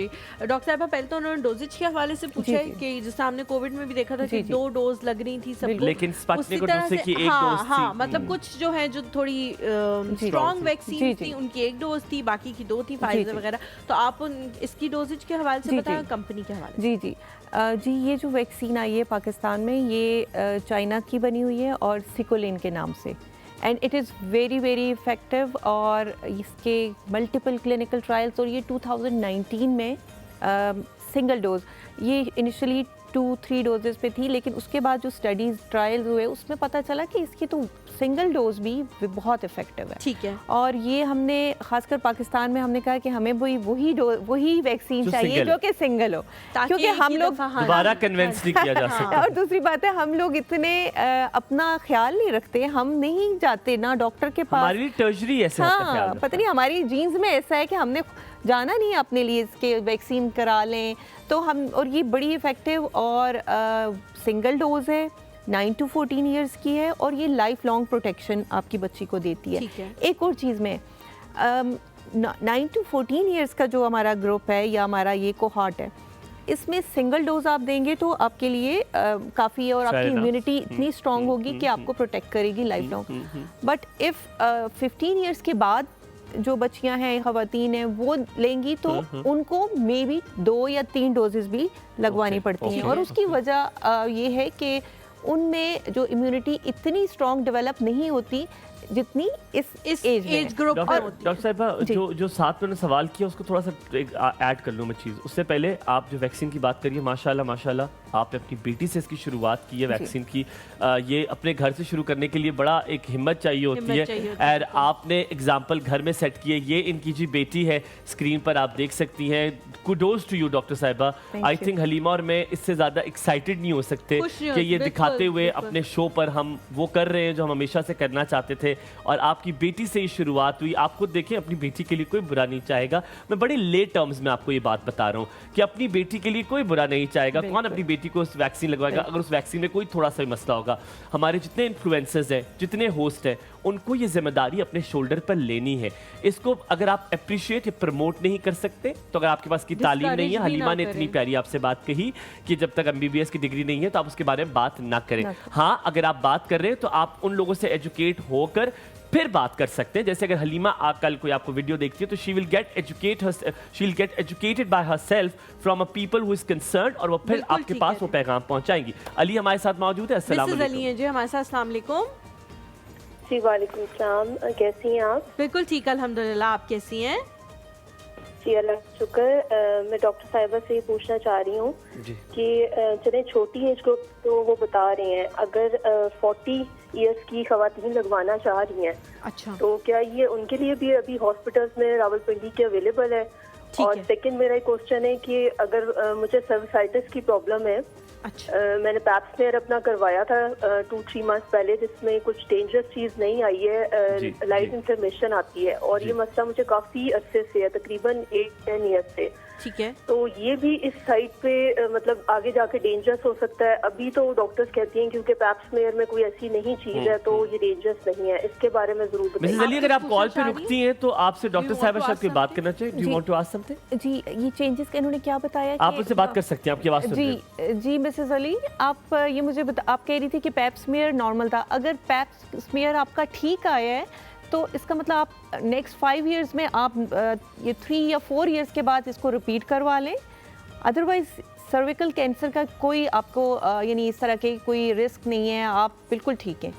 Doctor साहब पहले तो उन्होंने डोजेज के हवाले से पूछा है कि जैसे हमने कोविड में भी देखा था कि 2 डोज लग रही थी सबको, लेकिन स्पुतनिक और दूसरे की 1 डोज थी। हाँ, मतलब कुछ जो है जो थोड़ी स्ट्रॉन्ग वैक्सीन थी उनकी 1 डोज थी, बाकी की 2 थी, फाइजर वगैरह। तो आप इसकी डोजेज के हवाले से बताएं, कंपनी के हवाले से। जी, ये जो वैक्सीन आई है पाकिस्तान में, ये चाइना की बनी हुई है और सिकोलिन के नाम से, and it is very very effective. और इसके मल्टीपल क्लिनिकल ट्रायल्स, और ये 2019 में सिंगल डोज, ये इनिशियली 2-3 डोजेस पे थी, लेकिन उसके बाद जो स्टडीज़ ट्रायल्स हुए उसमें पता चला कि इसकी तो सिंगल डोज भी बहुत इफ़ेक्टिव है। ठीक है। और ये हमने खासकर पाकिस्तान में हमने कहा कि हमें वही वैक्सीन चाहिए जो कि सिंगल हो, क्योंकि हम लोग दोबारा कन्विंस नहीं किया जा सकता। और दूसरी बात है, हम लोग इतने अपना ख्याल नहीं रखते, हम नहीं जाते ना डॉक्टर के पास, हमारी टर्जरी ऐसे हाँ, पता नहीं हमारी जीन्स में ऐसा है कि हमने जाना नहीं अपने लिए इसके वैक्सीन करा लें तो हम, और ये बड़ी इफ़ेक्टिव और सिंगल डोज है, 9 to 14 ईयर्स की है, और ये लाइफ लॉन्ग प्रोटेक्शन आपकी बच्ची को देती है। एक और चीज़ में 9 to 14 ईयर्स का जो हमारा ग्रुप है या हमारा ये कोहॉर्ट है, इसमें सिंगल डोज आप देंगे तो आपके लिए काफ़ी है, और आपकी इम्यूनिटी इतनी स्ट्रांग होगी कि आपको प्रोटेक्ट करेगी life long. But if 15 years के बाद जो बच्चियां हैं, ख़वातीन हैं, वो लेंगी तो उनको मे बी 2 या 3 डोजेस भी लगवानी पड़ती हैं। और उसकी वजह ये है कि उनमें जो इम्यूनिटी इतनी स्ट्रॉन्ग डेवलप नहीं होती जितनी इस एज ग्रुप में होती है। डॉक्टर साहब जो साथ में सवाल किया उसको थोड़ा सा ऐड कर लूँ मैं चीज़। उससे पहले आप जो वैक्सीन की बात करिए, माशाल्लाह आपने अपनी बेटी से इसकी शुरुआत की है वैक्सीन की। ये अपने घर से शुरू करने के लिए बड़ा एक हिम्मत चाहिए होती है, और आपने एग्जाम्पल घर में सेट किए। ये इनकी जी बेटी है, स्क्रीन पर आप देख सकती हैं। कुडोज टू यू डॉक्टर साहिबा। आई थिंक हलीमा और मैं इससे ज़्यादा एक्साइटेड नहीं हो सकते कि ये दिखाते हुए अपने शो पर हम वो कर रहे हैं जो हम हमेशा से करना चाहते थे, और आपकी बेटी से ही शुरुआत हुई। आप खुद देखें, अपनी बेटी के लिए कोई बुरा नहीं चाहेगा। मैं बड़े लेट टर्म्स में आपको ये बात बता रहा हूँ कि अपनी बेटी के लिए कोई बुरा नहीं चाहेगा। कौन अपनी बेटी को उस वैक्सीन लगवाएगा अगर उस वैक्सीन में कोई थोड़ा सा भी मसला होगा? हमारे जितने इन्फ्लुएंसर्स हैं, जितने होस्ट हैं, उनको ये जिम्मेदारी अपने शोल्डर पर लेनी है। इसको अगर आप अप्रिशिएट या प्रमोट नहीं कर सकते, तो अगर आपके पास की तालीम नहीं है, हलीमा ने इतनी प्यारी आपसे बात कही कि जब तक MBBS की डिग्री नहीं है तो आप उसके बारे में बात ना करें। हाँ, अगर आप बात कर रहे हैं तो आप उन लोगों से एजुकेट होकर फिर बात कर सकते हैं। जैसे अगर हलीमा कल कोई आपको वीडियो देखती है तो she will get educated by herself from a people who is concerned, और वो फिर आपके पास वो पैगाम पहुंचाएंगी। अली हमारे साथ मौजूद है। अस्सलाम वालेकुम। अली हैं जी हमारे साथ। अस्सलाम वालेकुम। जी वालेकुम सलाम, कैसी हैं आप? बिल्कुल ठीक, अल्हम्दुलिल्लाह। आप कैसी हैं? जी अल्लाह का शुक्र। मैं डॉक्टर साहिबा से ये पूछना चाह रही हूँ कि चले छोटी एज ग्रुप तो वो बता रहे हैं, अगर 40 इयर्स की खवातीन लगवाना चाह रही हैं, अच्छा, तो क्या ये उनके लिए भी अभी हॉस्पिटल्स में रावलपिंडी के अवेलेबल है? और सेकंड मेरा एक क्वेश्चन है कि अगर मुझे सर्विसाइटिस की प्रॉब्लम है, अच्छा, मैंने पैप स्मेयर अपना करवाया था 2-3 मंथ पहले, जिसमें कुछ डेंजरस चीज नहीं आई है, लाइट इन्फॉर्मेशन आती है, और ये मसला मुझे काफी अरसे से है, तकरीबन 8-10 ईयर्स से। ठीक है, तो ये भी इस साइड पे मतलब आगे जाके डेंजरस हो सकता है। अभी तो डॉक्टर्स कहती हैं क्योंकि पैप स्मेयर में कोई ऐसी नहीं चीज है तो ये डेंजरस नहीं है। इसके बारे में जरूर बताइए। मिसेस अली, अगर आप कॉल पे रुकती हैं तो आपसे डॉक्टर साहिबा शायद कोई बात करना चाहिए। Do you want to ask something? जी, ये चेंजेस का इन्होंने क्या बताया? आप उनसे बात कर सकती हैं, आपकी आवाज सुन रहे हैं। जी मिसेस अली, आप ये मुझे आप कह रही थी कि पैप स्मेयर नॉर्मल था। अगर पैप स्मेयर आपका ठीक आया है तो इसका मतलब आप नेक्स्ट 5 इयर्स में आप ये 3 या 4 इयर्स के बाद इसको रिपीट करवा लें। अदरवाइज सर्विकल कैंसर का कोई आपको यानी इस तरह के कोई रिस्क नहीं है, आप बिल्कुल ठीक हैं।